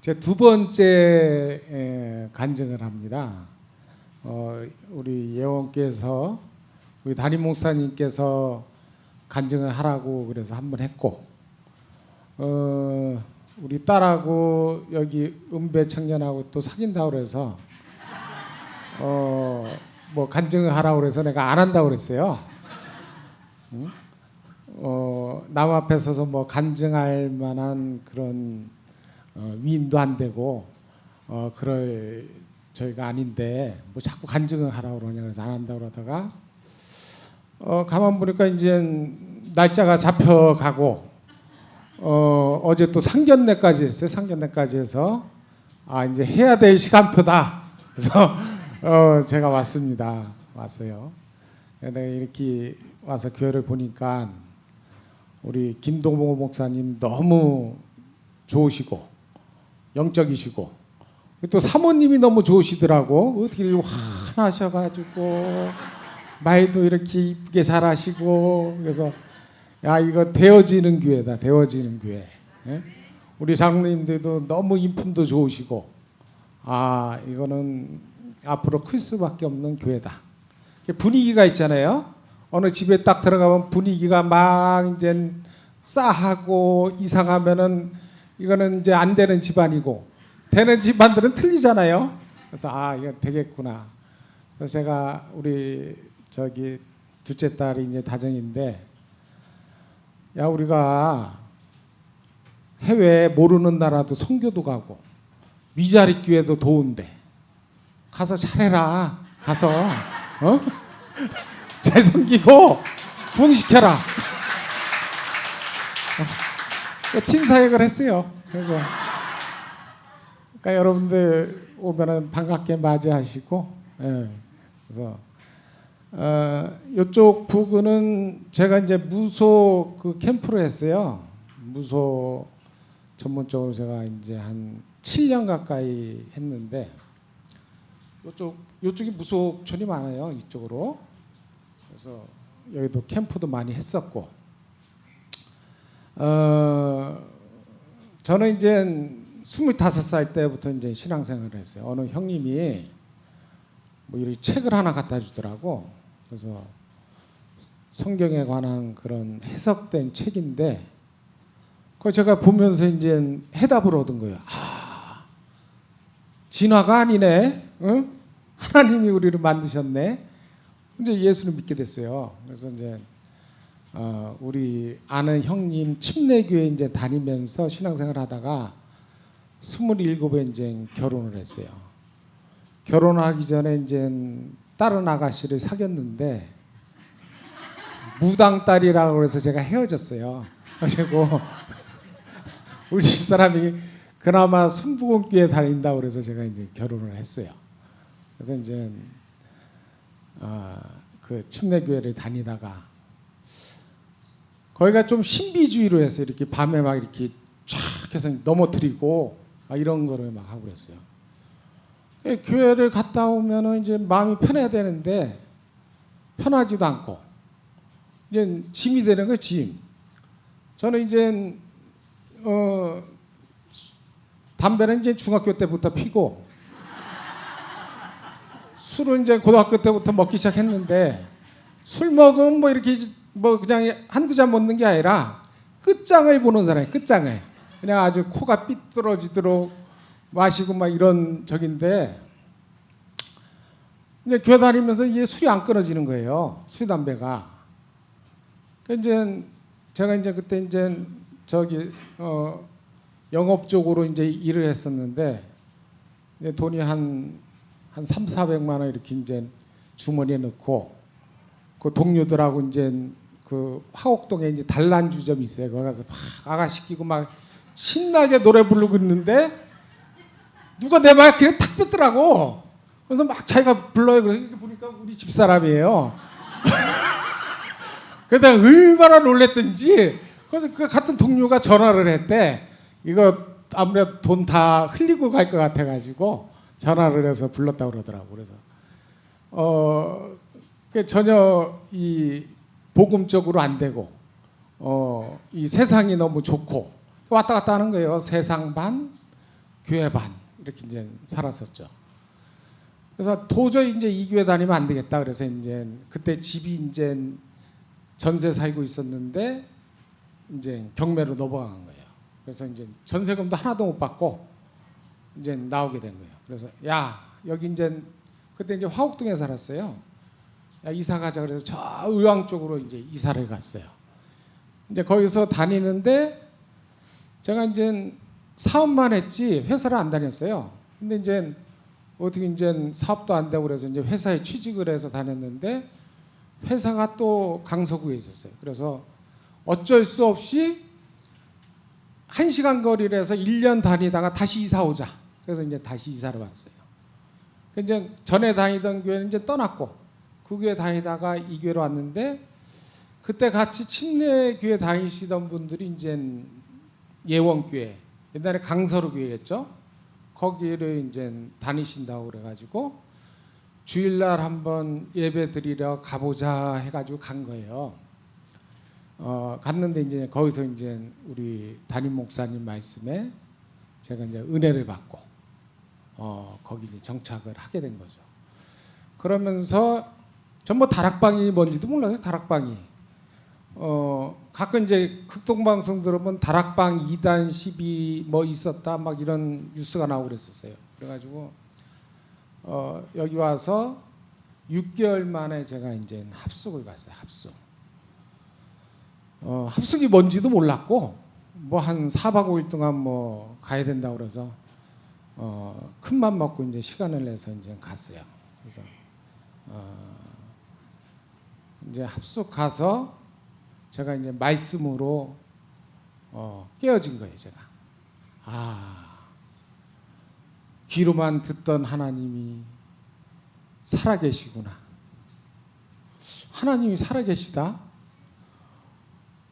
제 두 번째 간증을 합니다. 우리 예원께서 우리 담임 목사님께서 간증을 하라고 그래서 한번 했고, 우리 딸하고 여기 은배 청년하고 또 사귄다고 그래서 뭐 간증을 하라고 그래서 내가 안 한다고 그랬어요. 남 앞에 서서 뭐 간증할 만한 그런 위인도 안 되고 그럴 저희가 아닌데 뭐 자꾸 간증을 하라고 그러냐 그래서 안 한다고 그러다가 가만 보니까 이제 날짜가 잡혀가고 어제 또 상견례까지 했어요. 상견례까지 해서 이제 해야 될 시간표다. 그래서 제가 왔습니다. 왔어요. 내가 이렇게 와서 교회를 보니까 우리 김동모 목사님 너무 좋으시고 영적이시고 또 사모님이 너무 좋으시더라고. 어떻게 환하셔가지고 말도 이렇게 이쁘게 잘하시고 그래서 야 이거 되어지는 교회다. 되어지는 교회. 예? 우리 장로님들도 너무 인품도 좋으시고 이거는 앞으로 클 수밖에 없는 교회다. 분위기가 있잖아요. 어느 집에 딱 들어가면 분위기가 막 이제 싸하고 이상하면은 이거는 이제 안 되는 집안이고 되는 집안들은 틀리잖아요. 그래서 이거 되겠구나. 그래서 제가 우리 저기 둘째 딸이 이제 다정인데 야 우리가 해외 모르는 나라도 선교도 가고 위자리 기회도 도운데 가서 잘해라. 가서 잘 섬기고 부흥시켜라. 팀 사역을 했어요. 그래서 그러니까 여러분들 오면은 반갑게 맞이하시고, 그래서 이쪽 부근은 제가 이제 무소 그 캠프를 했어요. 무소 전문적으로 제가 이제 한 7년 가까이 했는데 이쪽이 무속촌이 많아요. 이쪽으로. 그래서 여기도 캠프도 많이 했었고. 저는 이제 25살 때부터 이제 신앙생활을 했어요. 어느 형님이 뭐 이렇게 책을 하나 갖다 주더라고. 그래서 성경에 관한 그런 해석된 책인데, 그걸 제가 보면서 이제 해답을 얻은 거예요. 진화가 아니네. 응? 하나님이 우리를 만드셨네. 이제 예수를 믿게 됐어요. 그래서 이제 우리 아는 형님 침례교회 이제 다니면서 신앙생활 하다가 27에 이제 결혼을 했어요. 결혼하기 전에 이제 다른 아가씨를 사귀었는데 무당 딸이라고 해서 제가 헤어졌어요. 그리고 우리 집사람이 그나마 순복음교회 다닌다고 그래서 제가 이제 결혼을 했어요. 그래서 이제 그 침례교회를 다니다가 거기가 좀 신비주의로 해서 이렇게 밤에 막 이렇게 쫙 해서 넘어뜨리고 이런 거를 막 하고 그랬어요. 교회를 갔다 오면은 이제 마음이 편해야 되는데 편하지도 않고 이제 짐이 되는 거예요. 짐. 저는 이제 담배는 이제 중학교 때부터 피고 술은 이제 고등학교 때부터 먹기 시작했는데 술 먹으면 뭐 이렇게 뭐 그냥 한두 잔 먹는 게 아니라 끝장을 보는 사람이에요. 끝장을. 그냥 아주 코가 삐뚤어지도록 마시고 막 이런 적인데 이제 교회 다니면서 이게 술이 안 끊어지는 거예요. 술 담배가. 이제 제가 이제 그때 이제 저기 영업 쪽으로 이제 일을 했었는데 돈이 한 300~400만 원 이렇게 이제 주머니에 넣고 그 동료들하고 이제 그 화곡동에 이제 단란주점이 있어요. 거기 가서 막 아가씨 끼고 막 신나게 노래 부르고 있는데 누가 내 말 그냥 탁 뺐더라고. 그래서 막 자기가 불러요. 그래서 보니까 우리 집사람이에요. 그래서 얼마나 놀랬던지. 그래서 그 같은 동료가 전화를 했대. 이거 아무래도 돈 다 흘리고 갈 것 같아가지고 전화를 해서 불렀다고 그러더라고. 그래서 전혀 이 복음적으로 안 되고 이 세상이 너무 좋고 왔다 갔다 하는 거예요. 세상 반, 교회 반 이렇게 이제 살았었죠. 그래서 도저히 이제 이 교회 다니면 안 되겠다. 그래서 이제 그때 집이 이제 전세 살고 있었는데 이제 경매로 넘어간 거예요. 그래서 이제 전세금도 하나도 못 받고 이제 나오게 된 거예요. 그래서 야 여기 이제 그때 이제 화곡동에 살았어요. 야 이사 가자 그래서 저 의왕 쪽으로 이제 이사를 갔어요. 이제 거기서 다니는데 제가 이제 사업만 했지 회사를 안 다녔어요. 근데 이제 어떻게 이제 사업도 안 되고 그래서 이제 회사에 취직을 해서 다녔는데 회사가 또 강서구에 있었어요. 그래서 어쩔 수 없이 1시간 거리를 해서 1년 다니다가 다시 이사 오자. 그래서 이제 다시 이사를 왔어요. 이제 전에 다니던 교회는 이제 떠났고 그 교회 다니다가 이 교회로 왔는데 그때 같이 침례 교회 다니시던 분들이 이제 예원교회 옛날에 강서루 교회였죠. 거기를 이제 다니신다고 그래가지고 주일날 한번 예배 드리러 가보자 해가지고 간 거예요. 갔는데 이제 거기서 이제 우리 담임 목사님 말씀에 제가 이제 은혜를 받고 거기 이제 정착을 하게 된 거죠. 그러면서 전 뭐 다락방이 뭔지도 몰라요. 다락방이 가끔 이제 극동방송 들으면 다락방 2단 10이 뭐 있었다 막 이런 뉴스가 나오고 그랬었어요. 그래가지고 여기 와서 6개월 만에 제가 이제 합숙을 갔어요. 합숙. 합숙이 뭔지도 몰랐고 뭐 한 4박 5일 동안 뭐 가야 된다고 그래서 큰 맘 먹고 이제 시간을 내서 이제 갔어요. 그래서 이제 합숙 가서 제가 이제 말씀으로 깨어진 거예요. 제가 귀로만 듣던 하나님이 살아계시구나. 하나님이 살아계시다.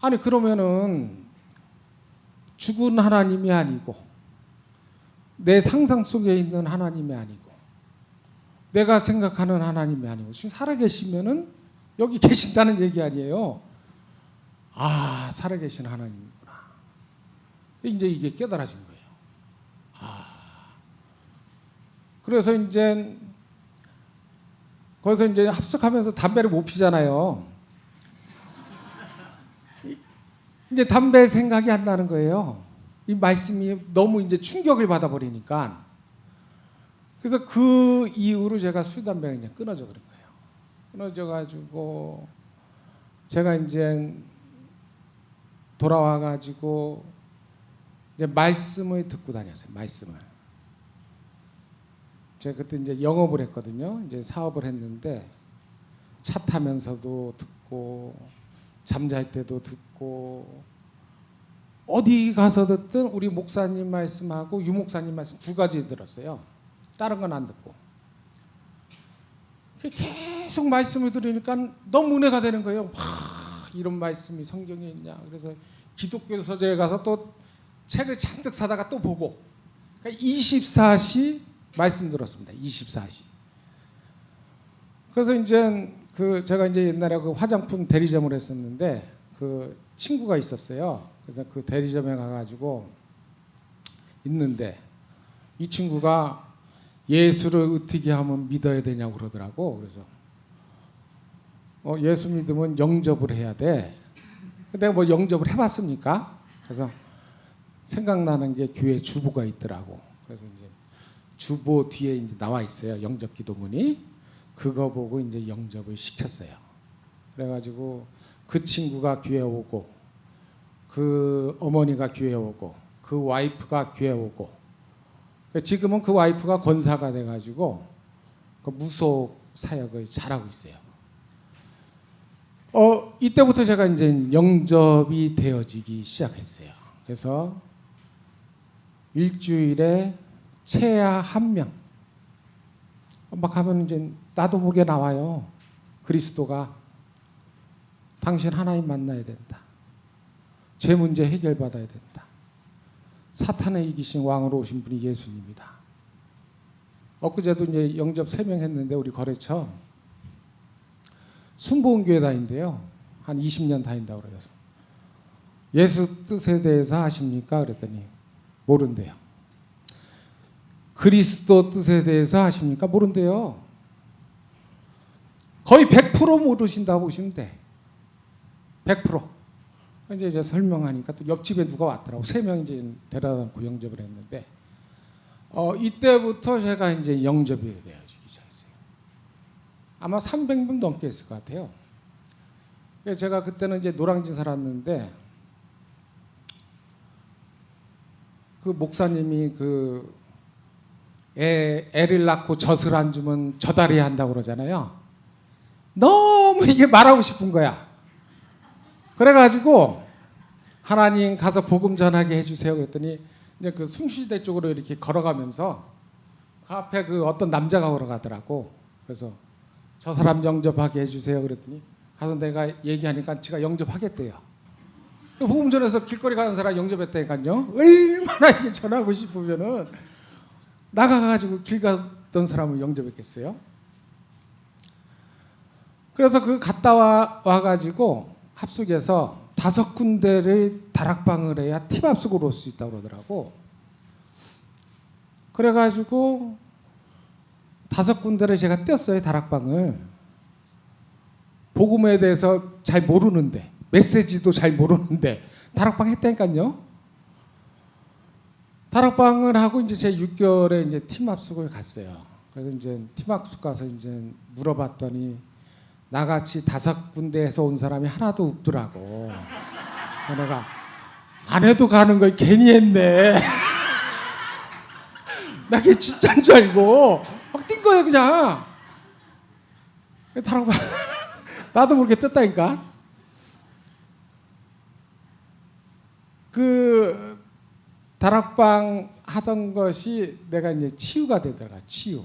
아니 그러면은 죽은 하나님이 아니고 내 상상 속에 있는 하나님이 아니고 내가 생각하는 하나님이 아니고 지금 살아계시면은 여기 계신다는 얘기 아니에요. 살아계신 하나님이구나. 이제 이게 깨달아진 거예요. 그래서 이제 거기서 이제 합숙하면서 담배를 못 피잖아요. 이제 담배 생각이 안 나는 거예요. 이 말씀이 너무 이제 충격을 받아버리니까. 그래서 그 이후로 제가 술 담배가 이제 끊어져 버린 거예요. 끊어져가지고 제가 이제 돌아와가지고 이제 말씀을 듣고 다녔어요. 말씀을. 제가 그때 이제 영업을 했거든요. 이제 사업을 했는데 차 타면서도 듣고 잠잘 때도 듣고 어디 가서 듣든 우리 목사님 말씀하고 유 목사님 말씀 두 가지 들었어요. 다른 건 안 듣고. 계속 말씀을 들으니까 너무 은혜가 되는 거예요. 이런 말씀이 성경에 있냐. 그래서 기독교 서재에 가서 또 책을 잔뜩 사다가 또 보고 24시 말씀 들었습니다. 24시. 그래서 이제 제가 이제 옛날에 그 화장품 대리점을 했었는데 그 친구가 있었어요. 그래서 그 대리점에 가가지고 있는데 이 친구가 예수를 어떻게 하면 믿어야 되냐고 그러더라고. 그래서 예수 믿으면 영접을 해야 돼. 내가 뭐 영접을 해봤습니까? 그래서 생각나는 게 교회 주보가 있더라고. 그래서 이제 주보 뒤에 이제 나와 있어요. 영접 기도문이. 그거 보고 이제 영접을 시켰어요. 그래가지고 그 친구가 교회 오고, 그 어머니가 교회 오고, 그 와이프가 교회 오고. 지금은 그 와이프가 권사가 돼가지고 그 무속 사역을 잘하고 있어요. 이때부터 제가 이제 영접이 되어지기 시작했어요. 그래서 일주일에 최하 1명 막 하면 이제 나도 보게 나와요. 그리스도가 당신 하나님 만나야 된다. 제 문제 해결받아야 된다. 사탄의 이기신 왕으로 오신 분이 예수님이다. 엊그제도 이제 영접 3명 했는데 우리 거래처 순복음교회 다닌대요. 한 20년 다닌다고 그래서 예수 뜻에 대해서 아십니까? 그랬더니 모른대요. 그리스도 뜻에 대해서 아십니까? 모른대요. 거의 100% 모르신다고 보시면 돼. 100%. 이제 제가 설명하니까 또 옆집에 누가 왔더라고. 3명 이제 데려다 놓고 영접을 했는데, 이때부터 제가 이제 영접이 되어지기 시작했어요. 아마 300명 넘게 했을 것 같아요. 제가 그때는 이제 노량진 살았는데, 그 목사님이 그 애를 낳고 젖을 안 주면 젖알이 한다고 그러잖아요. 너무 이게 말하고 싶은 거야. 그래가지고 하나님 가서 복음 전하게 해주세요. 그랬더니 이제 그 숭실대 쪽으로 이렇게 걸어가면서 그 앞에 그 어떤 남자가 걸어가더라고. 그래서 저 사람 영접하게 해주세요. 그랬더니 가서 내가 얘기하니까 지가 영접하겠대요. 복음 전해서 길거리 가는 사람 영접했다니까요. 얼마나 이게 전하고 싶으면은 나가가지고 길 가던 사람을 영접했겠어요. 그래서 그 갔다 와가지고 합숙에서 5군데를 다락방을 해야 팀 합숙으로 올 수 있다고 그러더라고. 그래가지고 5군데를 제가 떼었어요, 다락방을. 복음에 대해서 잘 모르는데, 메시지도 잘 모르는데 다락방 했다니까요. 다락방을 하고 이제 제 6개월에 이제 팀 합숙을 갔어요. 그래서 이제 팀 합숙 가서 이제 물어봤더니 나같이 5군데에서 온 사람이 하나도 없더라고. 내가 안 해도 가는 걸 괜히 했네. 나 그게 진짜인 줄 알고 막 뛴 거예요, 그냥. 다락방 나도 모르게 떴다니까. 그 다락방 하던 것이 내가 이제 치유가 되더라. 치유.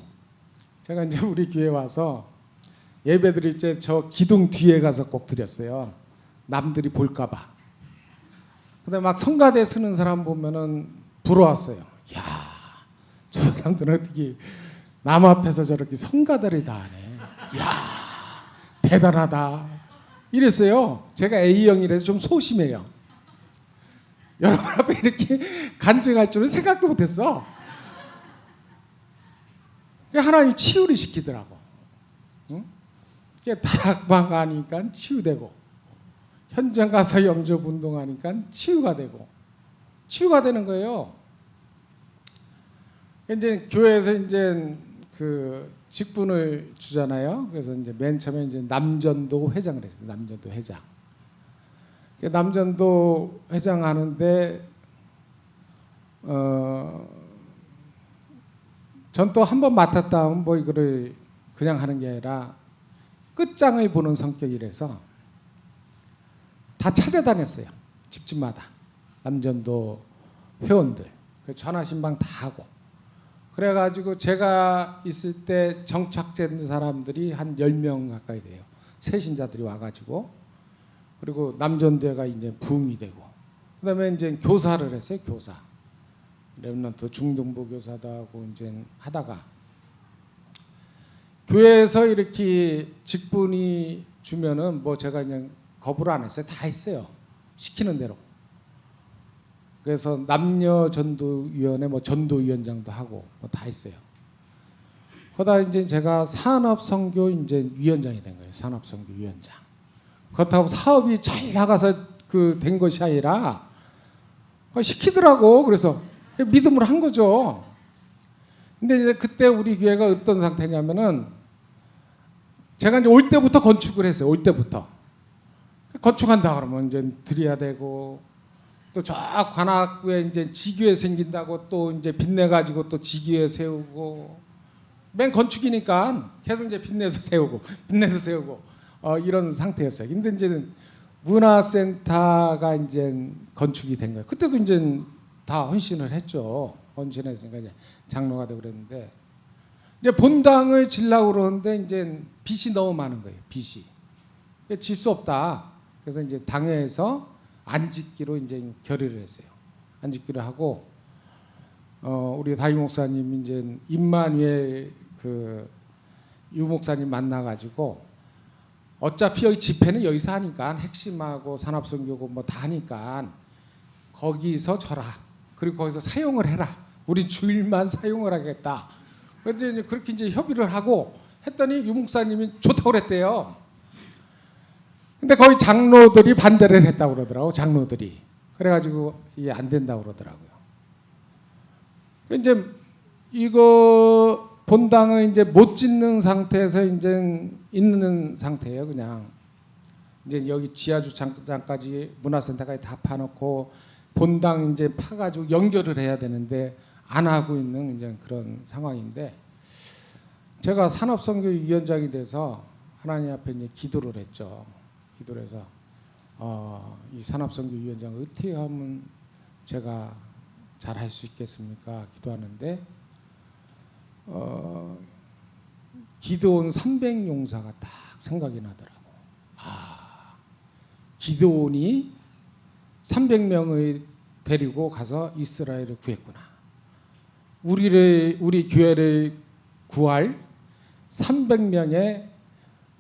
제가 이제 우리 교회 와서 예배 드릴 때 저 기둥 뒤에 가서 꼭 드렸어요. 남들이 볼까봐. 근데 막 성가대 쓰는 사람 보면은 부러웠어요. 야, 저 사람들은 어떻게 남 앞에서 저렇게 성가대를 다 하네. 야, 대단하다. 이랬어요. 제가 A형이라서 좀 소심해요. 여러분 앞에 이렇게 간증할 줄은 생각도 못했어. 하나님 치유를 시키더라고. 응? 다락방 가니까 치유되고, 현장 가서 영접 운동하니까 치유가 되고, 치유가 되는 거예요. 이제 교회에서 이제 그 직분을 주잖아요. 그래서 이제 맨 처음에 이제 남전도 회장을 했어요. 남전도 회장. 남전도 회장 하는데 전 또 한 번 맡았다 하면 뭐 이거를 그냥 하는 게 아니라 끝장을 보는 성격이라서 다 찾아다녔어요. 집집마다 남전도 회원들 전화 신방 다 하고. 그래가지고 제가 있을 때 정착된 사람들이 한 10명 가까이 돼요. 새신자들이 와가지고. 그리고 남전도회가 이제 부흥이 되고, 그다음에 이제 교사를 했어요. 교사. 렘넌트 중등부 교사도 하고 이제 하다가 교회에서 이렇게 직분이 주면은 뭐 제가 그냥 거부를 안 했어요. 다 했어요. 시키는 대로. 그래서 남녀 전도위원회 뭐 전도위원장도 하고 뭐 다 했어요. 그러다 이제 제가 산업선교 이제 위원장이 된 거예요. 산업선교 위원장. 그렇다고 사업이 잘 나가서 그 된 것이 아니라 시키더라고. 그래서 믿음으로 한 거죠. 근데 이제 그때 우리 교회가 어떤 상태냐면은 제가 이제 올 때부터 건축을 했어요. 올 때부터 건축한다 그러면 이제 드려야 되고, 또 저 관악구에 이제 지교회 생긴다고 또 이제 빚내 가지고 또 지교회 세우고, 맨 건축이니까 계속 이제 빚내서 세우고 이런 상태였어요. 근데 이제 문화센터가 이제 건축이 된 거예요. 그때도 이제 다 헌신을 했죠. 헌신했으니까 이제 장로가 되고 그랬는데, 이제 본당을 지려고 그러는데 이제 빚이 너무 많은 거예요. 빚이 질 수 없다. 그래서 이제 당회에서 안 짓기로 이제 결의를 했어요. 안 짓기로 하고, 우리 다임 목사님 이제 임마누엘 그 유 목사님 만나가지고, 어차피 여기 집회는 여기서 하니까 핵심하고 산업선교고 뭐 다 하니까 거기서 져라. 그리고 거기서 사용을 해라. 우리 주일만 사용을 하겠다. 그래서 이제 그렇게 이제 협의를 하고 했더니 유 목사님이 좋다고 그랬대요. 근데 거기 장로들이 반대를 했다고 그러더라고. 장로들이. 그래가지고 이게 안 된다고 그러더라고요. 이제 이거 본당을 이제 못 짓는 상태에서 이제 있는 상태예요. 그냥 이제 여기 지하 주차장까지 문화센터까지 다 파놓고 본당 이제 파가지고 연결을 해야 되는데 안 하고 있는 이제 그런 상황인데, 제가 산업선교위원장이 돼서 하나님 앞에 이제 기도를 했죠. 기도를 해서 이 산업선교위원장을 어떻게 하면 제가 잘 할 수 있겠습니까? 기도하는데 기도원 300용사가 딱 생각이 나더라고. 기도원이 300명을 데리고 가서 이스라엘을 구했구나. 우리 교회를 구할 300명의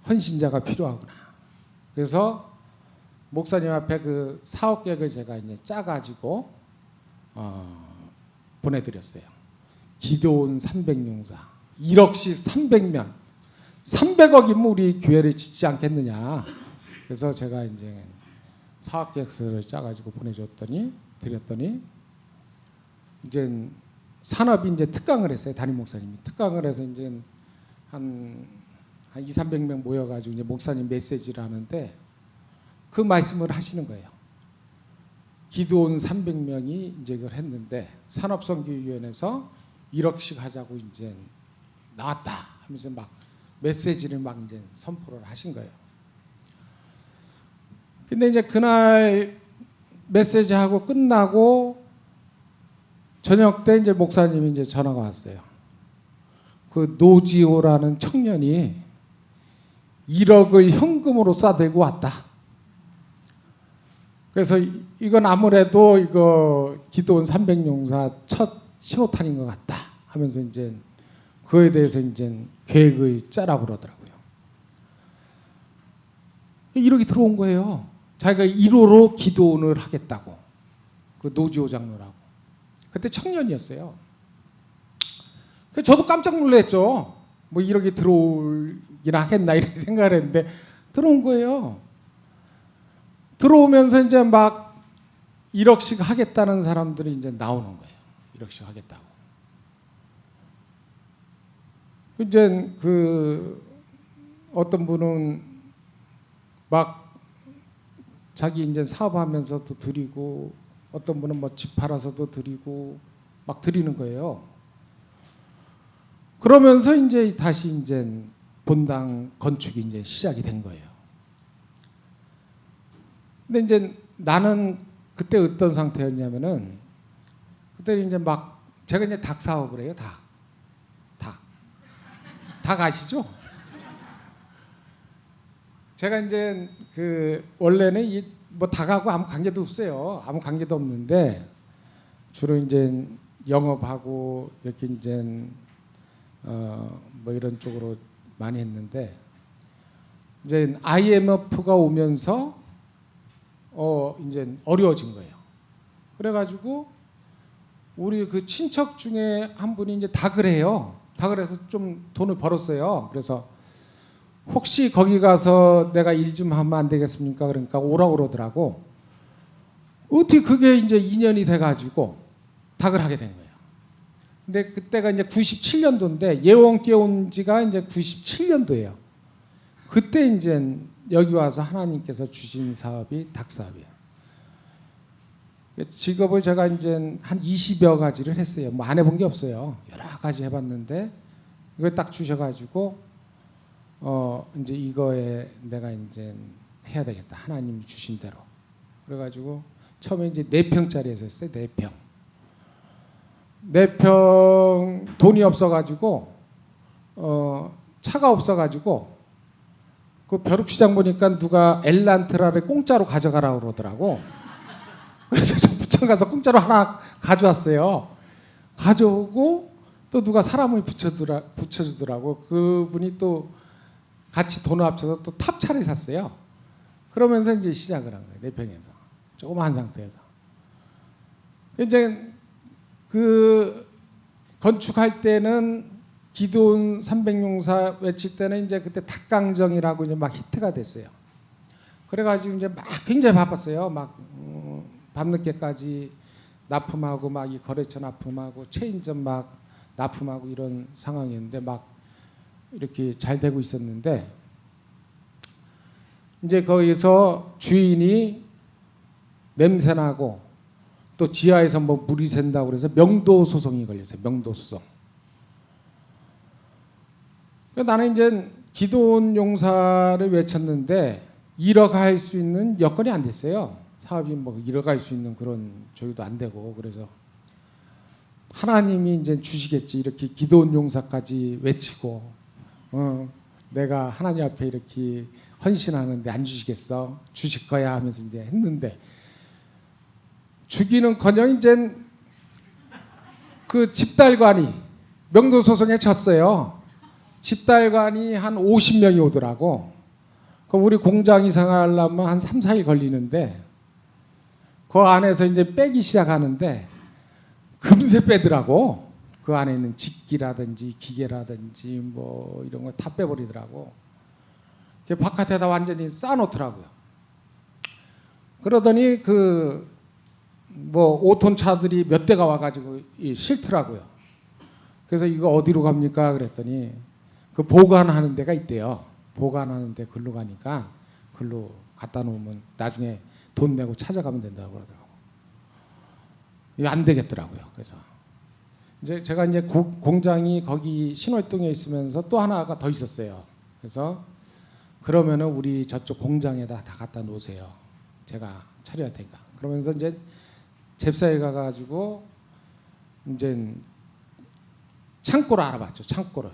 헌신자가 필요하구나. 그래서 목사님 앞에 그 사업 계획을 제가 이제 짜가지고 보내드렸어요. 기도원 300용사 1억씩 300명 300억이면 우리 교회를 짓지 않겠느냐. 그래서 제가 이제 사업 계획서를 짜가지고 드렸더니 이제 산업이 이제 특강을 했어요. 담임 목사님이 특강을 해서 이제 한 200~300명 모여가지고 이제 목사님 메시지를 하는데 그 말씀을 하시는 거예요. 기도원 300명이 이제 그걸 했는데 산업선교위원회에서 1억씩 하자고 이제 나왔다 하면서 막 메시지를 막 이제 선포를 하신 거예요. 근데 이제 그날 메시지하고 끝나고 저녁 때 이제 목사님이 이제 전화가 왔어요. 그 노지호라는 청년이 1억을 현금으로 싸들고 왔다. 그래서 이건 아무래도 이거 기도원 300용사 첫 신호탄인 것 같다 하면서 이제 그에 대해서 이제 계획을 짜라고 그러더라고요. 1억이 들어온 거예요. 자기가 1호로 기도원을 하겠다고. 그 노지호 장로라고. 그때 청년이었어요. 저도 깜짝 놀랐죠. 뭐 1억이 들어오긴 하겠나 이렇게 생각을 했는데 들어온 거예요. 들어오면서 이제 막 1억씩 하겠다는 사람들이 이제 나오는 거예요. 1억씩 하겠다고. 이제 그 어떤 분은 막 자기 이제 사업하면서도 드리고, 어떤 분은 뭐 집 팔아서도 드리고 막 드리는 거예요. 그러면서 이제 다시 이제 본당 건축이 이제 시작이 된 거예요. 근데 이제 나는 그때 어떤 상태였냐면은, 그때 이제 막 제가 이제 닭 사업을 해요. 닭 아시죠? 제가 이제 그 원래는 이 뭐 닭하고 아무 관계도 없어요. 아무 관계도 없는데 주로 이제 영업하고 이렇게 이제 뭐 이런 쪽으로 많이 했는데, 이제 IMF가 오면서 이제 어려워진 거예요. 그래가지고 우리 그 친척 중에 한 분이 이제 닭을 해요. 닭을 해서 좀 돈을 벌었어요. 그래서 혹시 거기 가서 내가 일 좀 하면 안 되겠습니까? 그러니까 오라고 그러더라고. 어떻게 그게 이제 2년이 돼가지고 닭을 하게 된 거예요. 근데 그때가 이제 97년도인데 예원께 온 지가 이제 97년도예요. 그때 이제 여기 와서 하나님께서 주신 사업이 닭 사업이에요. 직업을 제가 이제 한 20여 가지를 했어요. 뭐 안 해본 게 없어요. 여러 가지 해봤는데 이걸 딱 주셔가지고 이제 이거에 내가 이제 해야 되겠다. 하나님이 주신 대로. 그래가지고 처음에 이제 4평짜리 했어요. 4평. 4평 돈이 없어가지고 차가 없어가지고 그 벼룩시장 보니까 누가 엘란트라를 공짜로 가져가라고 그러더라고. 그래서 저 부천 가서 공짜로 하나 가져왔어요. 가져오고 또 누가 사람을 붙여주더라고. 그분이 또 같이 돈을 합쳐서 또 탑차를 샀어요. 그러면서 이제 시작을 한 거예요. 4평에서. 조그마한 상태에서. 이제 그 건축할 때는 기도원 300용사 외칠 때는 이제 그때 닭강정이라고 이제 막 히트가 됐어요. 그래가지고 이제 막 굉장히 바빴어요. 막 밤늦게까지 납품하고 막 이 거래처 납품하고 체인점 막 납품하고 이런 상황이었는데 막 이렇게 잘 되고 있었는데 이제 거기서 주인이 냄새나고 또 지하에서 뭐 물이 샌다고 그래서 명도 소송이 걸렸어요. 명도 소송. 나는 이제 기도원 용사를 외쳤는데 1억 할 수 있는 여건이 안 됐어요. 사업이 뭐 1억 할 수 있는 그런 저기도 안 되고 그래서 하나님이 이제 주시겠지 이렇게 기도원 용사까지 외치고 내가 하나님 앞에 이렇게 헌신하는데 안 주시겠어? 주실 거야 하면서 이제 했는데 주기는커녕 이제 그 집달관이 명도 소송에 졌어요. 집달관이 한 50명이 오더라고. 그럼 우리 공장 이상하려면 한 3, 4일 걸리는데 그 안에서 이제 빼기 시작하는데 금세 빼더라고. 그 안에 있는 직기라든지 기계라든지 뭐 이런 거 다 빼버리더라고. 바깥에다 완전히 쌓아놓더라고요. 그러더니 그 뭐 5톤 차들이 몇 대가 와가지고 싫더라고요. 그래서 이거 어디로 갑니까? 그랬더니 그 보관하는 데가 있대요. 보관하는 데 글로 가니까 글로 갖다 놓으면 나중에 돈 내고 찾아가면 된다고 그러더라고요. 이거 안 되겠더라고요. 그래서 이제 제가 이제 공장이 거기 신월동에 있으면서 또 하나가 더 있었어요. 그래서 그러면은 우리 저쪽 공장에다 다 갖다 놓으세요. 제가 차려야 되니까. 그러면서 이제 잽싸게 가가지고 이제 창고를 알아봤죠. 창고를.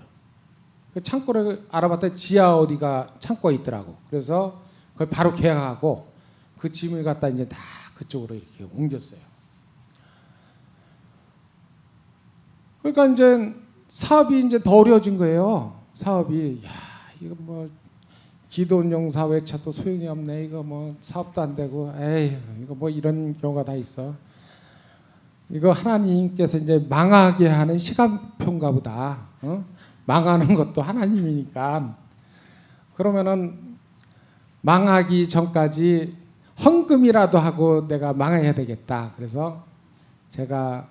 그 창고를 알아봤더니 지하 어디가 창고가 있더라고. 그래서 그걸 바로 계약하고 그 짐을 갖다 이제 다 그쪽으로 이렇게 옮겼어요. 그러니까 이제 사업이 이제 더 어려워진 거예요. 사업이 야 이거 뭐 기도원 용사 외쳐도 소용이 없네. 이거 뭐 사업도 안 되고 에이 이거 뭐 이런 경우가 다 있어. 이거 하나님께서 이제 망하게 하는 시간표인가 보다. 망하는 것도 하나님이니까. 그러면은 망하기 전까지 헌금이라도 하고 내가 망해야 되겠다. 그래서 제가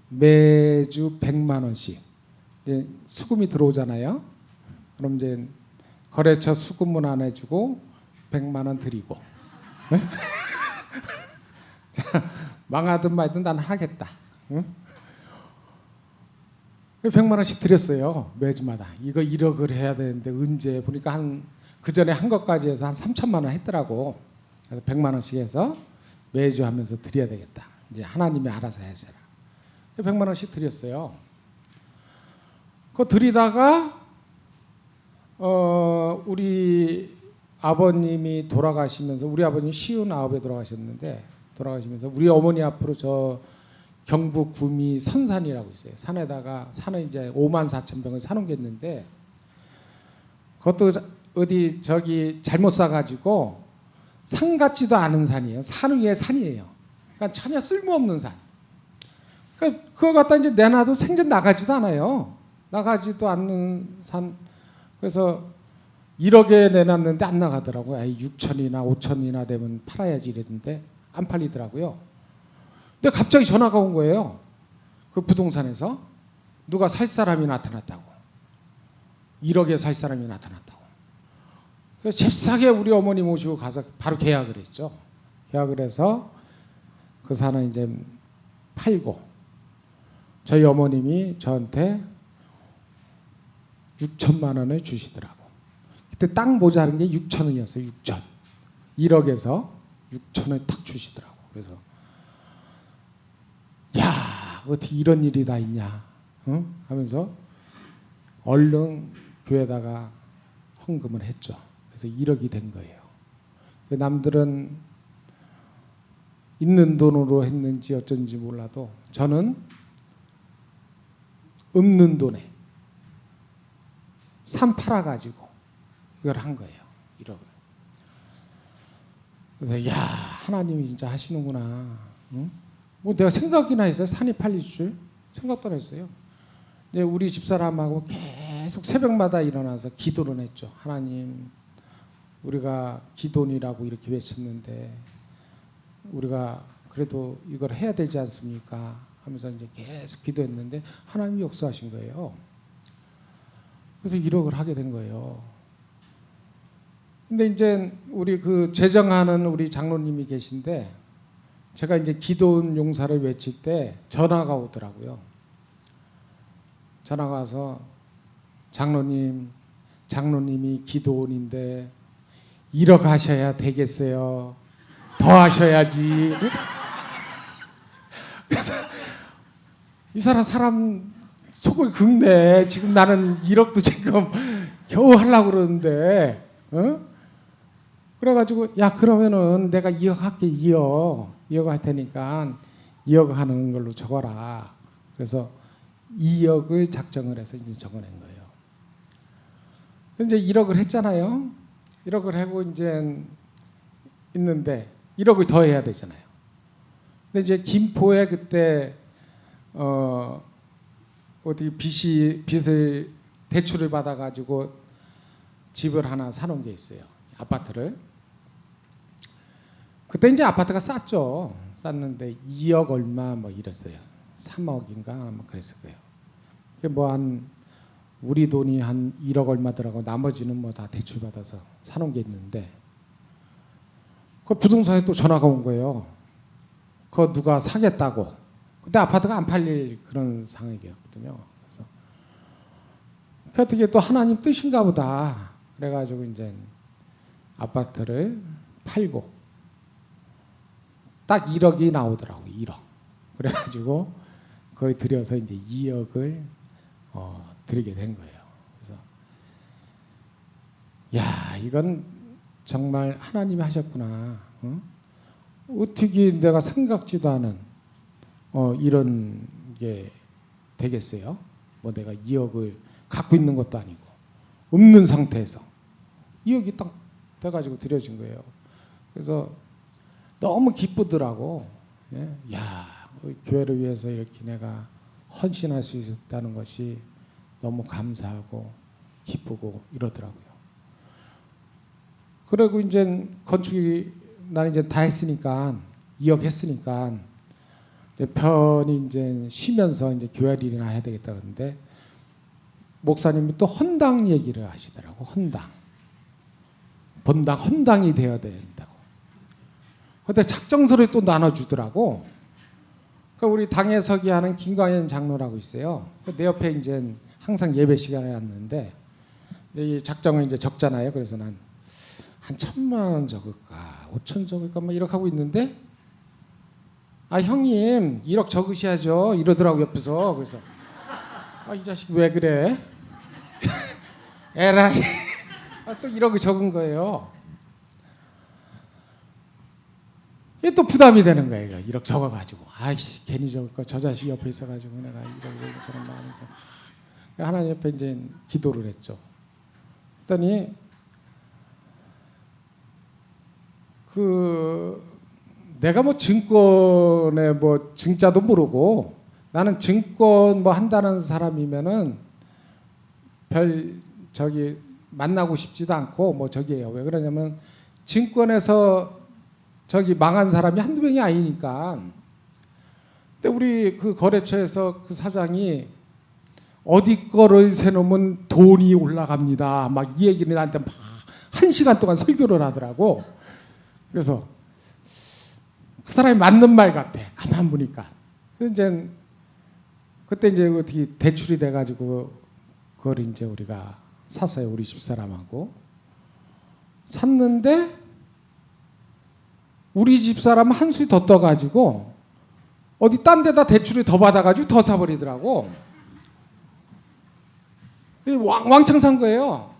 매주 100만 원씩 이제 수금이 들어오잖아요. 그럼 이제 거래처 수금은 안 해주고 100만 원 드리고 자, 망하든 말든 난 하겠다. 응? 100만 원씩 드렸어요. 매주마다. 이거 1억을 해야 되는데 언제 보니까 한 그 전에 한 것까지 해서 한 3천만 원 했더라고. 그래서 100만 원씩 해서 매주 하면서 드려야 되겠다. 이제 하나님이 알아서 하셔라. 100만 원씩 드렸어요. 그거 드리다가 우리 아버님이 돌아가시면서 우리 아버님이 59에 돌아가셨는데 돌아가시면서 우리 어머니 앞으로 저 경북 구미 선산이라고 있어요. 산에다가 산에 이제 54,000병을 사놓겠는데 그것도 어디 저기 잘못 사가지고 산 같지도 않은 산이에요. 산 위에 산이에요. 그러니까 전혀 쓸모없는 산. 그러니까 그거 갖다 이제 내놔도 생전 나가지도 않아요. 나가지도 않는 산. 그래서 1억에 내놨는데 안 나가더라고요. 6천이나 5천이나 되면 팔아야지 이랬는데 안 팔리더라고요. 근데 갑자기 전화가 온 거예요. 그 부동산에서 누가 살 사람이 나타났다고. 1억에 살 사람이 나타났다고. 그래서 잽싸게 우리 어머니 모시고 가서 바로 계약을 했죠. 계약을 해서 그 산을 이제 팔고 저희 어머님이 저한테 6천만 원을 주시더라고. 그때 딱 모자란 게 6천 원이었어요. 6천. 1억에서 6천 원을 탁 주시더라고. 그래서 야 어떻게 이런 일이 다 있냐 응? 하면서 얼른 교회에다가 헌금을 했죠. 그래서 1억이 된 거예요. 남들은 있는 돈으로 했는지 어쩐지 몰라도 저는 없는 돈에 산 팔아가지고 이걸 한 거예요. 1억을. 그래서 야 하나님이 진짜 하시는구나. 응? 뭐 내가 생각이나 했어요. 산이 팔릴 줄. 생각도 안 했어요. 이제 우리 집사람하고 계속 새벽마다 일어나서 기도를 했죠. 하나님, 우리가 기도니라고 이렇게 외쳤는데 우리가 그래도 이걸 해야 되지 않습니까? 하면서 이제 계속 기도했는데 하나님이 역사하신 거예요. 그래서 1억을 하게 된 거예요. 근데 이제 우리 그 제정하는 우리 장로님이 계신데 제가 이제 기도원 용사를 외칠 때 전화가 오더라고요. 전화가 와서 장로님이 기도원인데 1억 하셔야 되겠어요. 더 하셔야지. 그래서 이 사람 속을 긁네. 지금 나는 1억도 지금 겨우 하려고 그러는데, 그래가지고 야 그러면은 내가 2억 할게. 2억 할 테니까 2억 하는 걸로 적어라. 그래서 2억을 작정을 해서 이제 적어낸 거예요. 이제 1억을 했잖아요. 1억을 하고 이제 있는데 1억을 더 해야 되잖아요. 근데 이제 김포에 그때 어디 빚을 대출을 받아가지고 집을 하나 사놓은 게 있어요. 아파트를. 그때 이제 아파트가 쌌죠. 쌌는데 2억 얼마 뭐 이랬어요. 3억인가 아마 그랬을 거예요. 뭐 한 우리 돈이 한 1억 얼마 들어가고 나머지는 뭐 다 대출 받아서 사놓은 게 있는데 그 부동산에 또 전화가 온 거예요. 그거 누가 사겠다고. 그때 아파트가 안 팔릴 그런 상황이었거든요. 그래서 어떻게 또 하나님 뜻인가 보다. 그래가지고 이제 아파트를 팔고 딱 1억이 나오더라고. 1억. 그래가지고 거기 들여서 이제 2억을 드리게 된 거예요. 그래서 야 이건 정말 하나님이 하셨구나. 어떻게 내가 생각지도 않은 이런 게 되겠어요? 뭐 내가 2억을 갖고 있는 것도 아니고 없는 상태에서 2억이 딱 돼가지고 드려진 거예요. 그래서 너무 기쁘더라고. 예? 야 교회를 위해서 이렇게 내가 헌신할 수 있었다는 것이 너무 감사하고 기쁘고 이러더라고요. 그리고 이제 건축이 나는 이제 다 했으니까 2억 했으니까 이제 편히 이제 쉬면서 이제 교회 일이나 해야 되겠다 그러는데 목사님이 또 헌당 얘기를 하시더라고. 본당 헌당이 되어야 된다고. 그때 작정서를 또 나눠주더라고. 그러니까 우리 당에 서기하는 김광현 장로라고 있어요. 내 옆에 이제 항상 예배 시간에 왔는데 이 작정을 이제 적잖아요. 그래서 난 한 1,000만 원 적을까, 5천 적을까, 뭐 이렇게 하고 있는데, 아 형님 1억 적으셔야죠 이러더라고 옆에서. 그래서 아 이 자식 왜 그래? 에라이. 또 1억을 적은 거예요. 이게 또 부담이 되는 거예요. 1억 적어가지고 아이씨 괜히 적을 거 저 자식 옆에 있어가지고 내가 1억을 저런 마음에서 하나님 옆에 이제 기도를 했죠. 그랬더니 내가 뭐 증권에 뭐 증자도 모르고 나는 증권 뭐 한다는 사람이면은 별 만나고 싶지도 않고 뭐 저기예요. 왜 그러냐면 증권에서 망한 사람이 한두 명이 아니니까. 근데 우리 그 거래처에서 그 사장이 어디 거를 세놓으면 돈이 올라갑니다. 막 이 얘기를 나한테 막 1시간 동안 설교를 하더라고. 그래서 그 사람이 맞는 말 같아. 가만 보니까. 그때 이제 어떻게 대출이 돼가지고 그걸 이제 우리가 샀어요. 우리 집사람하고. 샀는데 우리 집사람 한 수이 더 떠가지고 어디 딴 데다 대출을 더 받아가지고 더 사버리더라고. 왕창 산 거예요.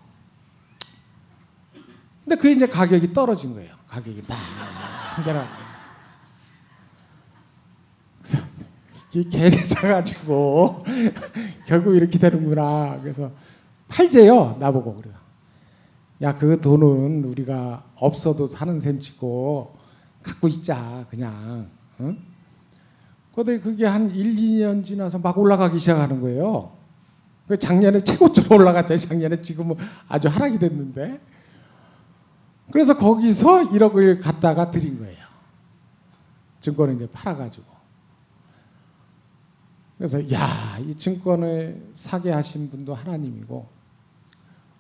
근데 그게 이제 가격이 떨어진 거예요. 가격이 막 내려가면서. 그래서 괜히 사가지고 결국 이렇게 되는구나. 그래서 팔재요. 나보고. 그래요. 야, 그 돈은 우리가 없어도 사는 셈 치고 갖고 있자. 그냥. 응? 그런데 그게 한 1, 2년 지나서 막 올라가기 시작하는 거예요. 작년에 최고점 올라갔잖아요. 작년에 지금은 아주 하락이 됐는데. 그래서 거기서 1억을 갖다가 드린 거예요. 증권을 이제 팔아가지고. 그래서 야, 이 증권을 사게 하신 분도 하나님이고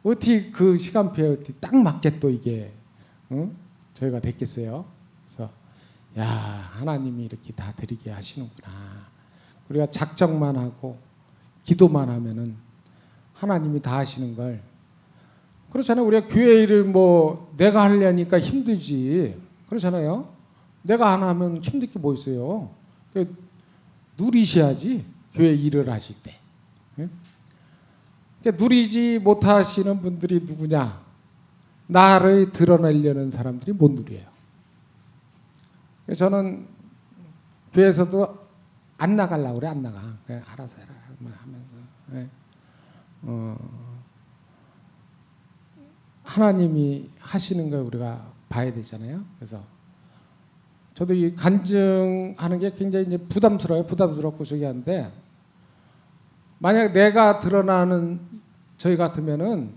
어떻게 그 시간표에 어떻게 딱 맞게 또 이게 저희가 됐겠어요. 그래서 야, 하나님이 이렇게 다 드리게 하시는구나. 우리가 작정만 하고 기도만 하면은 하나님이 다 하시는 걸. 그렇잖아요. 우리가 교회 일을 뭐 내가 하려니까 힘들지. 그렇잖아요. 내가 안 하면 힘들 게 뭐 있어요. 누리셔야지. 교회 일을 하실 때. 그러니까 누리지 못하시는 분들이 누구냐? 나를 드러내려는 사람들이 못 누려요. 저는 교회에서도 안 나가려고 그래. 안 나가. 그냥 알아서 해라 하면서. 하나님이 하시는 걸 우리가 봐야 되잖아요. 그래서 저도 이 간증하는 게 굉장히 이제 부담스러워요. 부담스럽고 저기 한데 만약 내가 드러나는 저희 같으면은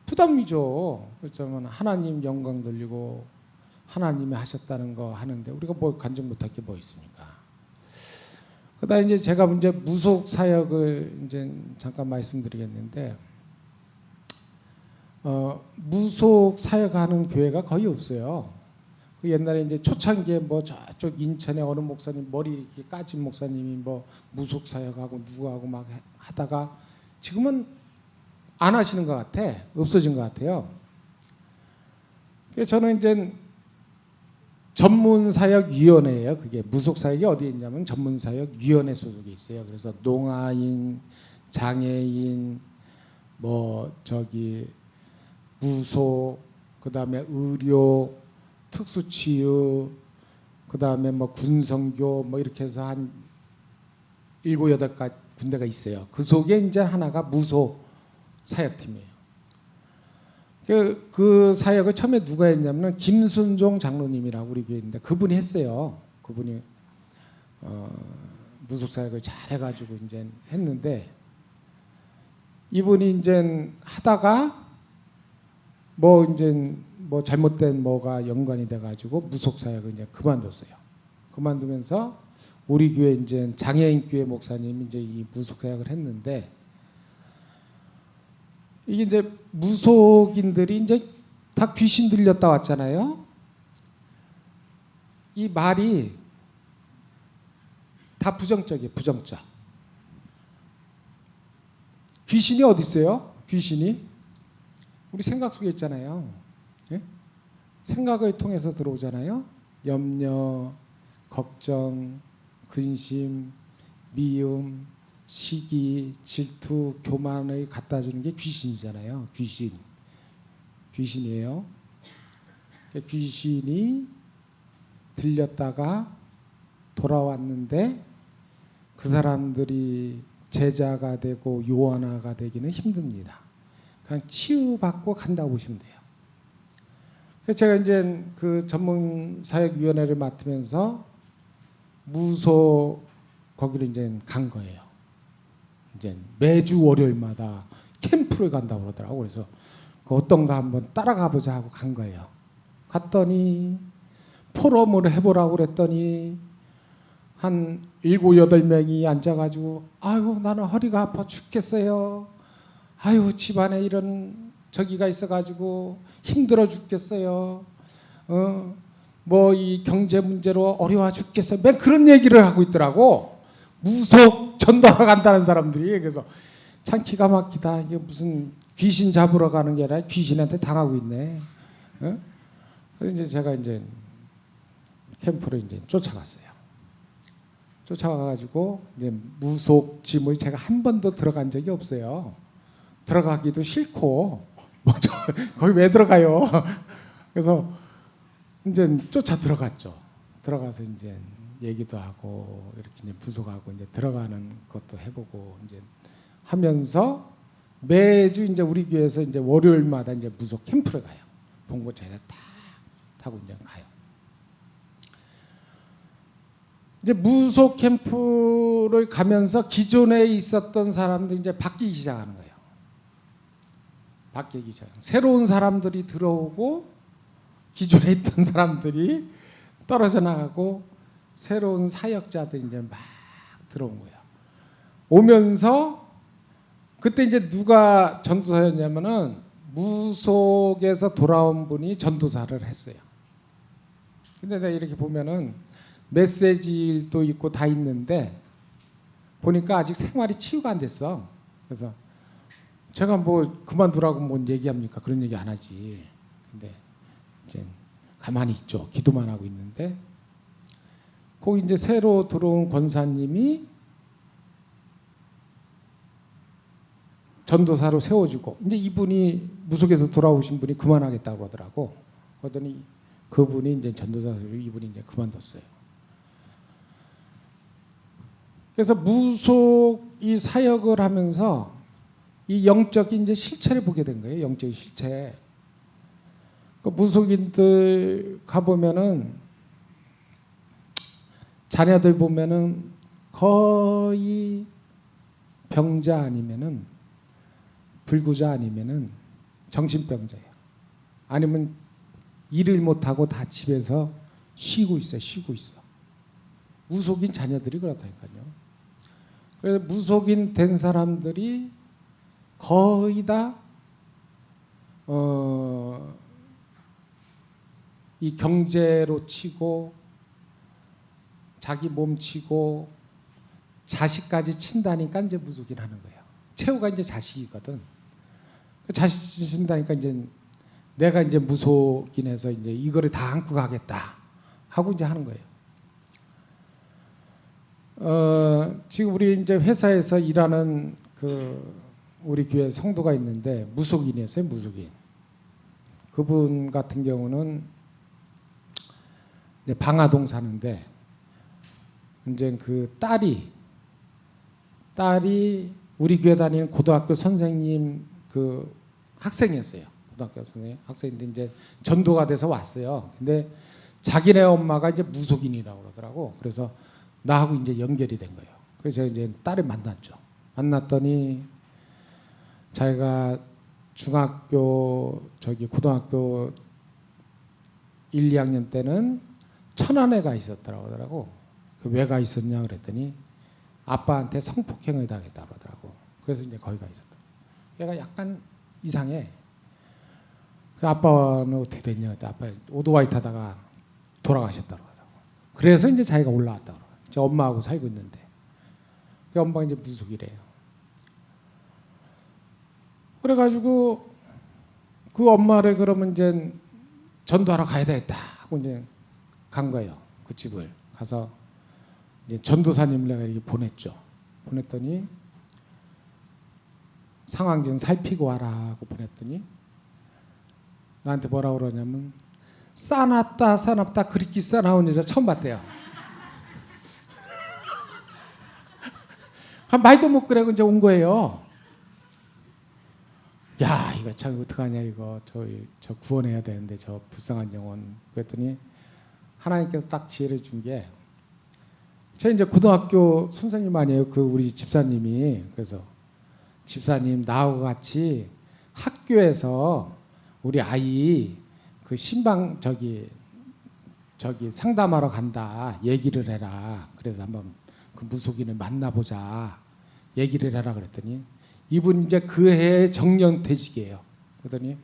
부담이죠. 그렇지만 하나님 영광 돌리고 하나님이 하셨다는 거 하는데 우리가 뭐 간증 못할 게 뭐 있습니까? 그다음 이제 제가 이제 무속 사역을 이제 잠깐 말씀드리겠는데 무속 사역하는 교회가 거의 없어요. 그 옛날에 이제 초창기에 뭐 저쪽 인천에 어느 목사님 머리 이렇게 까진 목사님이 뭐 무속 사역하고 누구하고 막 하다가 지금은 안 하시는 것 같아. 없어진 것 같아요. 그래서 저는 이제 전문사역위원회예요. 그게 무속사역이 어디에 있냐면 전문사역위원회 소속에 있어요. 그래서 농아인, 장애인, 뭐 저기 무속, 그다음에 의료, 특수치유, 그다음에 뭐 군성교 뭐 이렇게 해서 한 7, 8가지 군데가 있어요. 그 속에 이제 하나가 무속 사역팀이에요. 그 사역을 처음에 누가 했냐면 김순종 장로님이라고 우리 교회 있는데 그분이 했어요. 그분이 무속 사역을 잘 해가지고 이제 했는데 이분이 이제 하다가 뭐 이제 뭐 잘못된 뭐가 연관이 돼가지고 무속 사역을 이제 그만뒀어요. 그만두면서 우리 교회 이제 장애인 교회 목사님이 이제 이 무속 사역을 했는데 이게 이제 무속인들이 이제 다 귀신 들렸다 왔잖아요. 이 말이 다 부정적이에요. 부정적. 귀신이 어디 있어요? 귀신이 우리 생각 속에 있잖아요. 예? 생각을 통해서 들어오잖아요. 염려, 걱정, 근심, 미움, 시기, 질투, 교만을 갖다 주는 게 귀신이잖아요. 귀신이에요. 귀신이 들렸다가 돌아왔는데 그 사람들이 제자가 되고 요한화가 되기는 힘듭니다. 그냥 치유받고 간다고 보시면 돼요. 그래서 제가 이제 그 전문사역위원회를 맡으면서 무속 거기를 이제 간 거예요. 이제 매주 월요일마다 캠프를 간다고 그러더라고. 그래서 그 어떤가 한번 따라가 보자 하고 간 거예요. 갔더니 포럼을 해보라고 그랬더니 한 7, 8명이 앉아가지고 아유 나는 허리가 아파 죽겠어요. 아유 집안에 이런 저기가 있어가지고 힘들어 죽겠어요. 뭐 이 경제 문제로 어려워 죽겠어요. 맨 그런 얘기를 하고 있더라고. 무속 전도하러 간다는 사람들이. 그래서 참 기가 막히다. 이게 무슨 귀신 잡으러 가는 게 아니라 귀신한테 당하고 있네. 그래서 이제 제가 이제 캠프를 이제 쫓아갔어요. 쫓아가가지고 이제 무속 짐을 제가 한 번도 들어간 적이 없어요. 들어가기도 싫고 거기 왜 들어가요? 그래서 이제 쫓아 들어갔죠. 들어가서 이제 얘기도 하고 이렇게 이제 무속하고 이제 들어가는 것도 해보고 이제 하면서 매주 이제 우리 교회에서 이제 월요일마다 이제 무속 캠프를 가요. 봉고차에다 다 타고 이제 가요. 이제 무속 캠프를 가면서 기존에 있었던 사람들이 이제 바뀌기 시작하는 거예요. 바뀌기 시작. 새로운 사람들이 들어오고 기존에 있던 사람들이 떨어져 나가고 새로운 사역자들이 이제 막 들어온 거예요. 오면서 그때 이제 누가 전도사였냐면은 무속에서 돌아온 분이 전도사를 했어요. 근데 내가 이렇게 보면은 메시지도 있고 다 있는데 보니까 아직 생활이 치유가 안 됐어. 그래서 제가 뭐 그만두라고 뭔 얘기합니까? 그런 얘기 안 하지. 근데 이제 가만히 있죠. 기도만 하고 있는데 거기 이제 새로 들어온 권사님이 전도사로 세워주고 이제 이분이 무속에서 돌아오신 분이 그만하겠다고 하더라고. 그러더니 그분이 이제 전도사로 이분이 이제 그만뒀어요. 그래서 무속 이 사역을 하면서 이 영적인 이제 실체를 보게 된 거예요. 영적인 실체. 그 무속인들 가보면은 자녀들 보면은 거의 병자 아니면은 불구자 아니면은 정신병자예요. 아니면 일을 못하고 다 집에서 쉬고 있어요. 쉬고 있어. 무속인 자녀들이 그렇다니까요. 그래서 무속인 된 사람들이 거의 다 이 경제로 치고 자기 몸 치고 자식까지 친다니까 이제 무속인 하는 거예요. 최후가 이제 자식이거든. 자식 친다니까 이제 내가 이제 무속인해서 이제 이거를 다 안고 가겠다 하고 이제 하는 거예요. 지금 우리 이제 회사에서 일하는 그 우리 교회 성도가 있는데 무속인이었어요. 무속인. 그분 같은 경우는 이제 방화동 사는데 이제 그 딸이 우리 교회 다니는 고등학교 선생님 그 학생이었어요. 고등학교 선생님 학생인데 이제 전도가 돼서 왔어요. 근데 자기네 엄마가 이제 무속인이라고 그러더라고. 그래서 나하고 이제 연결이 된 거예요. 그래서 제가 이제 딸을 만났죠. 만났더니 자기가 고등학교 1, 2학년 때는 천안에가 있었더라고 하더라고. 왜 가 있었냐 그랬더니 아빠한테 성폭행을 당했다고 하더라고. 그래서 이제 거기 가 있었다. 얘가 약간 이상해. 그 아빠는 어떻게 됐냐 그랬더니 아빠 오토바이 타다가 돌아가셨다고 하더라고. 그래서 이제 자기가 올라왔다고 그러고. 제 엄마하고 살고 있는데 그 엄마가 이제 무속이래요. 그래가지고 그 엄마를 그러면 이제 전도하러 가야 되겠다 하고 이제 간 거예요. 그 집을 가서 이제 전도사님을 내가 이렇게 보냈죠. 보냈더니 상황 좀 살피고 와라 하고 보냈더니 나한테 뭐라고 그러냐면 싸납다 그렇게 싸나온 여자 처음 봤대요. 말도 못 그래고 이제 온 거예요. 야 이거 참 어떡하냐 이거 저 구원해야 되는데 저 불쌍한 영혼. 그랬더니 하나님께서 딱 지혜를 준 게 저 이제 고등학교 선생님 아니에요. 그 우리 집사님이. 그래서 집사님 나하고 같이 학교에서 우리 아이 그 신방 저기 상담하러 간다 얘기를 해라. 그래서 한번 그 무속인을 만나보자 얘기를 해라 그랬더니 이분 이제 그 해에 정년퇴직이에요. 그러더니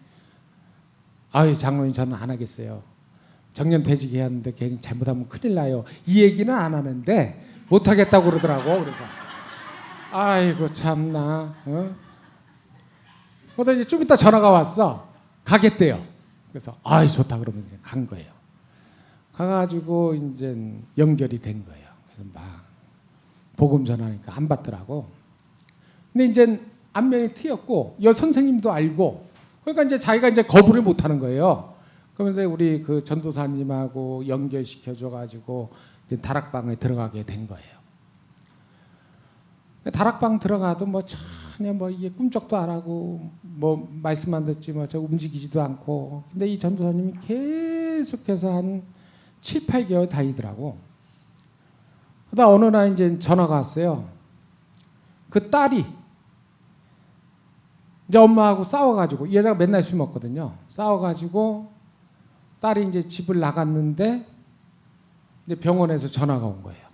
아유 장로님 저는 안 하겠어요. 정년퇴직 해야 하는데 괜히 잘못하면 큰일 나요. 이 얘기는 안 하는데 못 하겠다고 그러더라고. 그래서 아이고 참나. 그러다 이제 좀 이따 전화가 왔어. 가겠대요. 그래서 아이 좋다 그러면 이제 간 거예요. 가가지고 이제 연결이 된 거예요. 그래서 막 복음 전하니까 안 받더라고. 근데 이제 안면이 트였고 여 선생님도 알고 그러니까 이제 자기가 이제 거부를 못 하는 거예요. 그러면서 우리 그 전도사님하고 연결시켜줘 가지고 이제 다락방에 들어가게 된 거예요. 다락방 들어가도 뭐 전혀 뭐 이게 꿈쩍도 안 하고 뭐 말씀 안 듣지 뭐 저 움직이지도 않고 근데 이 전도사님이 계속해서 한 7, 8개월 다니더라고. 그러다 어느 날 이제 전화가 왔어요. 그 딸이 이제 엄마하고 싸워가지고, 이 여자가 맨날 술 먹거든요. 싸워가지고 딸이 이제 집을 나갔는데 이제 병원에서 전화가 온 거예요.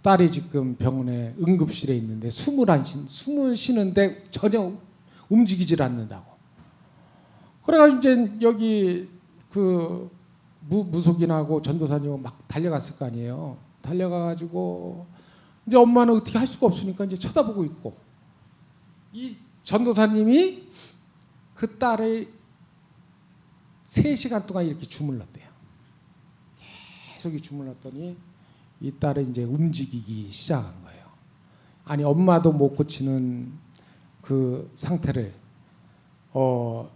딸이 지금 병원에 응급실에 있는데 숨을 쉬는데 전혀 움직이질 않는다고. 그래가지고 이제 여기 그 무속인하고 전도사님하고 막 달려갔을 거 아니에요. 달려가가지고 이제 엄마는 어떻게 할 수가 없으니까 이제 쳐다보고 있고, 이 전도사님이 그 딸의 3시간 동안 이렇게 주물렀대요. 계속 주물렀더니 이 딸이 이제 움직이기 시작한 거예요. 아니, 엄마도 못 고치는 그 상태를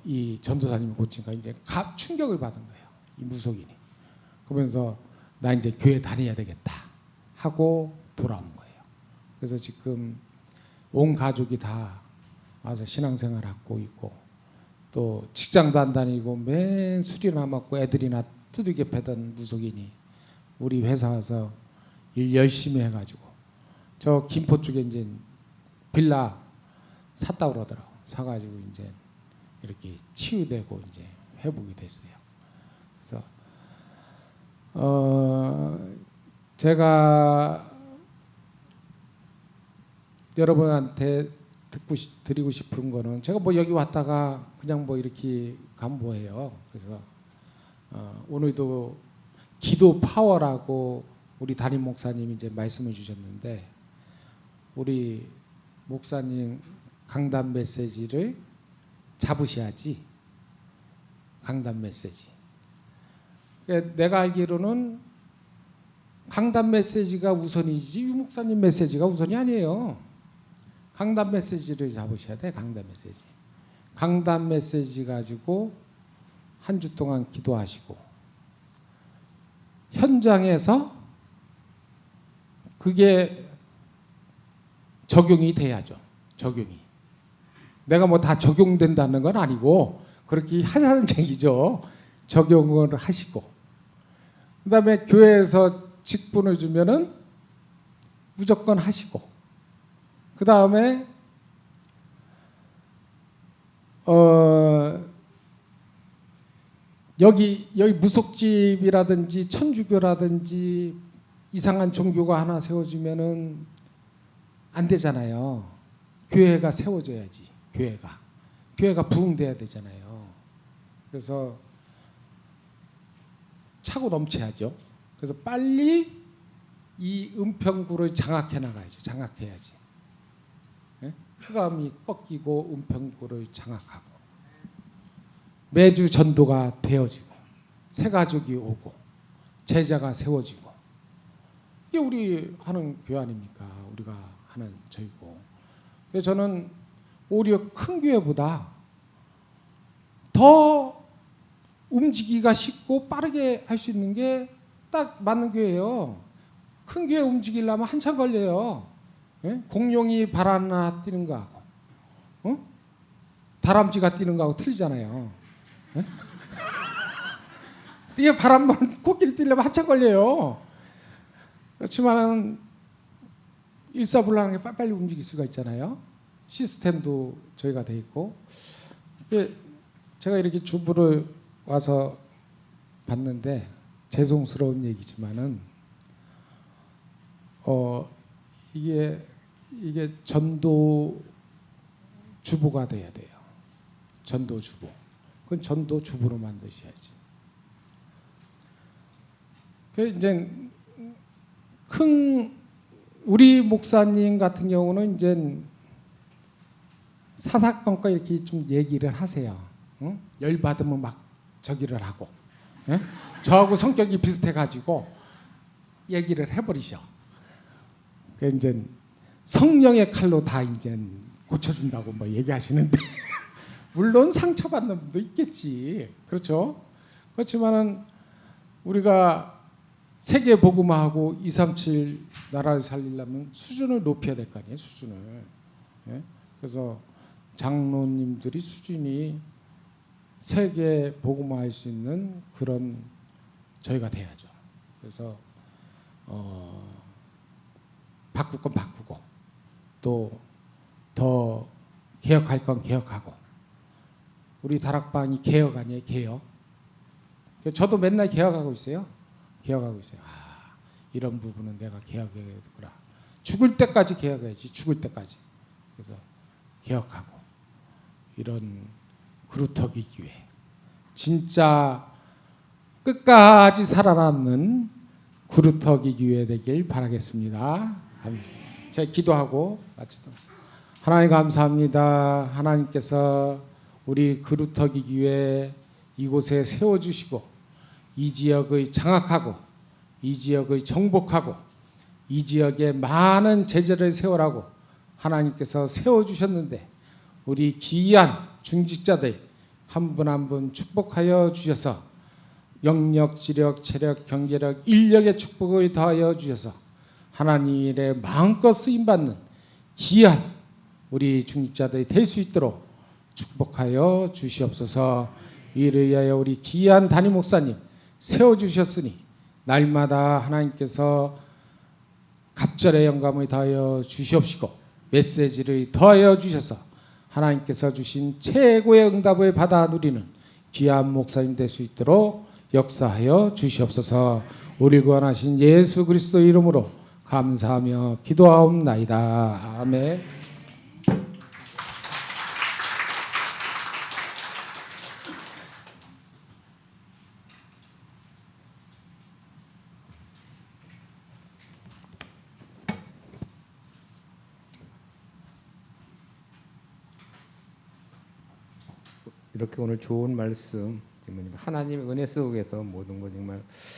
이 전도사님이 고치니까 이제 충격을 받은 거예요. 이 무속인이. 그러면서 나 이제 교회 다녀야 되겠다 하고 돌아온 거예요. 그래서 지금 온 가족이 다 와서 신앙생활 하고 있고, 또 직장도 안 다니고 맨 술이나 먹고 애들이나 두들겨 패던 무속인이 우리 회사 와서 일 열심히 해가지고 저 김포 쪽에 이제 빌라 샀다 그러더라고. 사가지고 이제 이렇게 치유되고 이제 회복이 됐어요. 그래서 제가 여러분한테 드리고 싶은 거는, 제가 뭐 여기 왔다가 그냥 뭐 이렇게 간보해요. 그래서 오늘도 기도 파워라고 우리 담임 목사님이 이제 말씀을 주셨는데, 우리 목사님 강단 메시지를 잡으셔야지. 강단 메시지. 내가 알기로는 강단 메시지가 우선이지 유 목사님 메시지가 우선이 아니에요. 강단 메시지를 잡으셔야 돼. 강단 메시지. 강단 메시지 가지고 한 주 동안 기도하시고, 현장에서 그게 적용이 돼야죠. 적용이. 내가 뭐 다 적용된다는 건 아니고 그렇게 하자는 얘기죠. 적용을 하시고, 그다음에 교회에서 직분을 주면은 무조건 하시고, 그다음에 여기 무속집이라든지 천주교라든지 이상한 종교가 하나 세워지면은 안 되잖아요. 교회가 세워져야지. 교회가 부흥돼야 되잖아요. 그래서 차고 넘쳐야죠. 그래서 빨리 이 은평구를 장악해 나가야죠. 장악해야지. 네? 흑암이 꺾이고 은평구를 장악하고, 매주 전도가 되어지고, 새 가족이 오고, 제자가 세워지고, 이게 우리 하는 교회 아닙니까? 우리가 하는 저희고. 그래서 저는 오히려 큰 교회보다 더 움직이기가 쉽고 빠르게 할 수 있는 게 딱 맞는 교회예요. 큰 교회 움직이려면 한참 걸려요. 예? 공룡이 발 하나 뛰는 거하고 다람쥐가 뛰는 거하고 틀리잖아요. 예? 이게 발 한 번 코끼리 뛰려면 한참 걸려요. 그렇지만 일사불란하게 빨리 움직일 수가 있잖아요. 시스템도 저희가 돼 있고. 제가 이렇게 주부를 와서 봤는데 죄송스러운 얘기지만은 이게 전도 주부가 돼야 돼요. 전도 주부. 그건 전도 주부로 만드셔야지. 그 이제 우리 목사님 같은 경우는 이제 사사건건 이렇게 좀 얘기를 하세요. 응? 열 받으면 막 저기를 하고, 예? 저하고 성격이 비슷해가지고 얘기를 해버리셔. 그 이제 성령의 칼로 다 이제 고쳐준다고 뭐 얘기하시는데 물론 상처받는 분도 있겠지. 그렇죠? 그렇지만은 우리가 세계 복음화하고 237 나라를 살리려면 수준을 높여야 될 거 아니에요. 수준을. 예? 그래서 장로님들이 수준이 세계 복음화할 수 있는 그런 저희가 돼야죠. 그래서 바꿀 건 바꾸고 또 더 개혁할 건 개혁하고 우리 다락방이 개혁 아니에요 개혁. 저도 맨날 개혁하고 있어요. 개혁하고 있어요. 아, 이런 부분은 내가 개혁해야겠구나. 죽을 때까지 개혁해야지. 죽을 때까지. 그래서 개혁하고 이런 그루터기 기회. 진짜 끝까지 살아남는 그루터기 기회 되길 바라겠습니다. 아멘. 제가 기도하고 마치도록 하겠습니다. 하나님 감사합니다. 하나님께서 우리 그루터기 기회 이곳에 세워주시고 이 지역의 장악하고 이 지역의 정복하고 이 지역에 많은 제자를 세우라고 하나님께서 세워주셨는데 우리 귀한 중직자들 한 분 한 분 축복하여 주셔서 영력, 지력, 체력, 경제력, 인력의 축복을 더하여 주셔서 하나님의 마음껏 쓰임받는 귀한 우리 중직자들이 될 수 있도록 축복하여 주시옵소서. 이를 위하여 우리 귀한 담임 목사님 세워주셨으니 날마다 하나님께서 갑절의 영감을 더하여 주시옵시고 메시지를 더하여 주셔서 하나님께서 주신 최고의 응답을 받아 누리는 귀한 목사님 될 수 있도록 역사하여 주시옵소서. 우리 구원하신 예수 그리스도 이름으로 감사하며 기도하옵나이다. 아멘. 이렇게 오늘 좋은 말씀 하나님의 은혜 속에서 모든 것 정말